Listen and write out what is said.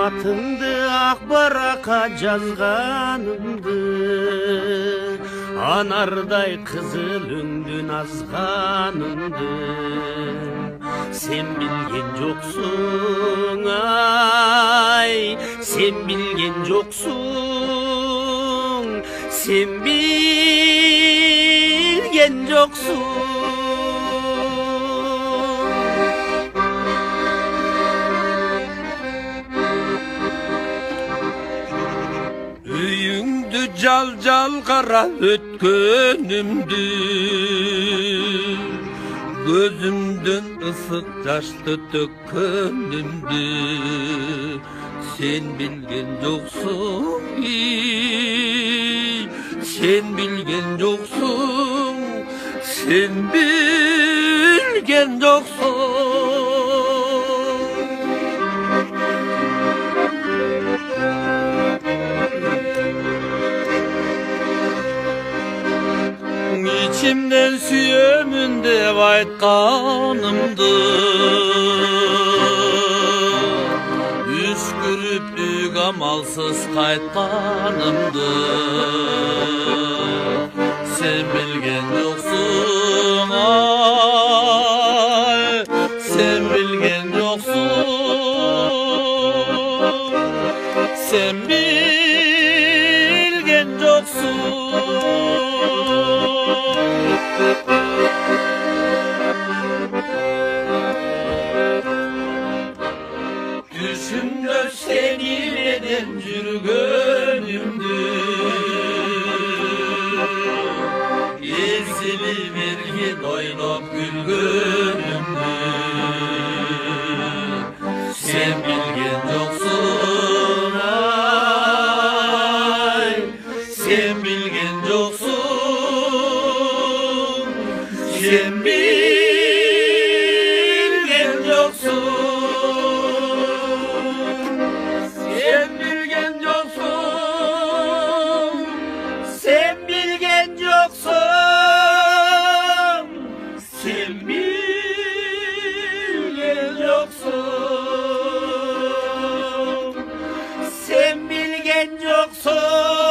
atыңды ақ барақа жазғанымды, анардай қызыл өңден азғанымды сен білген жоқсың, ай, сен білген жоқсың, сен білген жоқсың. Үйіңді жал-жал қарап өткенімді, көзімден ысық жашты төккенімді сен білген жоқсың, сен білген жоқсың, сен білген жоқсың. İçimden sүйемін деп айтқанымды, үскіріп үйге амалсыз қайтқанымды сен білген жоқсың, ай, сен білген жоқсың, сен білген жоқсың. Düşümde seninleden жүргенімді, есіме берген ойнап күлгенімді сен білген жоқсың, ай, сен білген жоқсың, сен білген жоқсың. Sen bilgen yoksun, sen bilgen yoksun, sen bilgen yoksun.